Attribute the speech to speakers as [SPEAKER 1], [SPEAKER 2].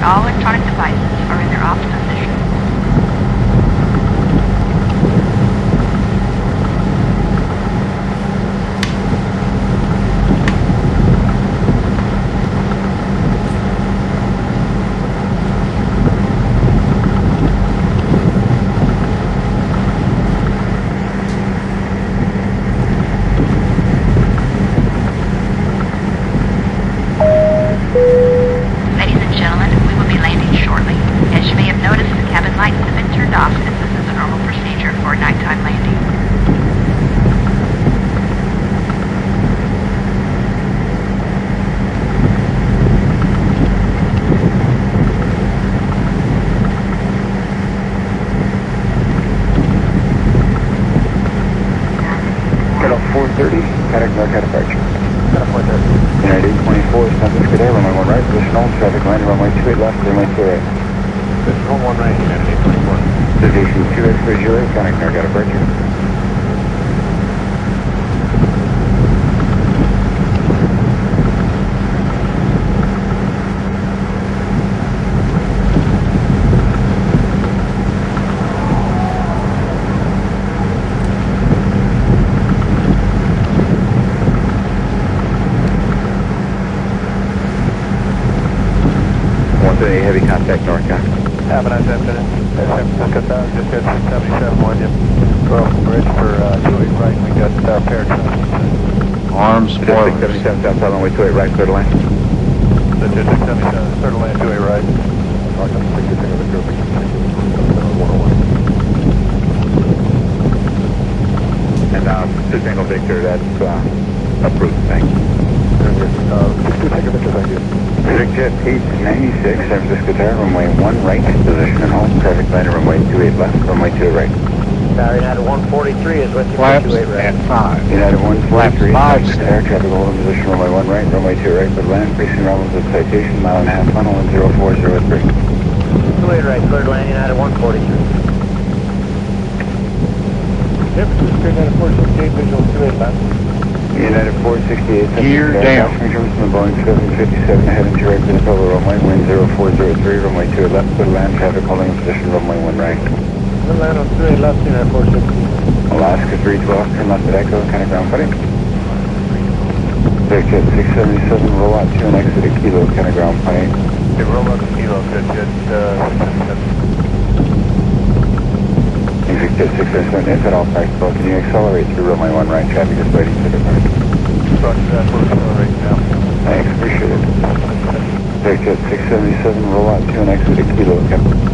[SPEAKER 1] all electronic devices are in their off position. Ladies and gentlemen, we will be landing shortly. As you may have noticed, the cabin lights have been turned off as this is a normal procedure for a nighttime landing.
[SPEAKER 2] Get off 430, contact North departure.
[SPEAKER 3] Got a 430.
[SPEAKER 2] United 24, San Francisco Day, runway 1 right, position hold, traffic landing, runway 28 left, runway 2 right.
[SPEAKER 3] Position hold 1 right, United 24.
[SPEAKER 2] Station 2 X-ray Juliet, contact North departure. Heavy contact NORCA.
[SPEAKER 3] Have a nice afternoon. San Francisco Tower, just hit 677 on you. Carlson Bridge for 28 right. We got paired traffic.
[SPEAKER 4] Arms forward.
[SPEAKER 2] 677 south, runway 28 right, clear to land.
[SPEAKER 3] That's 677, clear to land 28 right.
[SPEAKER 2] And Single Victor, that's approved, thanks. Jet 896, San Francisco Tower, runway 1 right, position and hold, traffic landing, runway 28 left, runway 2 right.
[SPEAKER 5] Tower United 143 is with you,
[SPEAKER 4] Flaps
[SPEAKER 5] 28 right.
[SPEAKER 4] at 5.
[SPEAKER 2] United 143,
[SPEAKER 4] Flaps 5,
[SPEAKER 2] San Francisco Tower, traffic hold in position, runway 1 right, runway 2 right, clear to land, facing Rollins with citation, mile and a half funnel, 10403.
[SPEAKER 5] 28 right, clear to land, United 143.
[SPEAKER 3] San Francisco United 468, visual 28 left.
[SPEAKER 2] United 468,
[SPEAKER 4] Gear down.
[SPEAKER 2] From the Boeing 757, heading to right to the Polo runway, wind 0403, runway 2 left, clear to land, traffic holding in position, runway 1 right.
[SPEAKER 3] We'll land on 28 left, United 468.
[SPEAKER 2] Alaska 312, turn left at Echo, kind of ground footing. Jet 677, roll out 2 and exit at Kilo, kind of ground footing.
[SPEAKER 3] Okay, roll out to Kilo, good, jet 677.
[SPEAKER 2] Jet 677, if at all practical, can you accelerate through runway 1 right, traffic is waiting for depart.
[SPEAKER 3] Roger that, we'll accelerate now.
[SPEAKER 2] Thanks, appreciate it. Jet 677, roll out 2 and exit at Kilo, kind of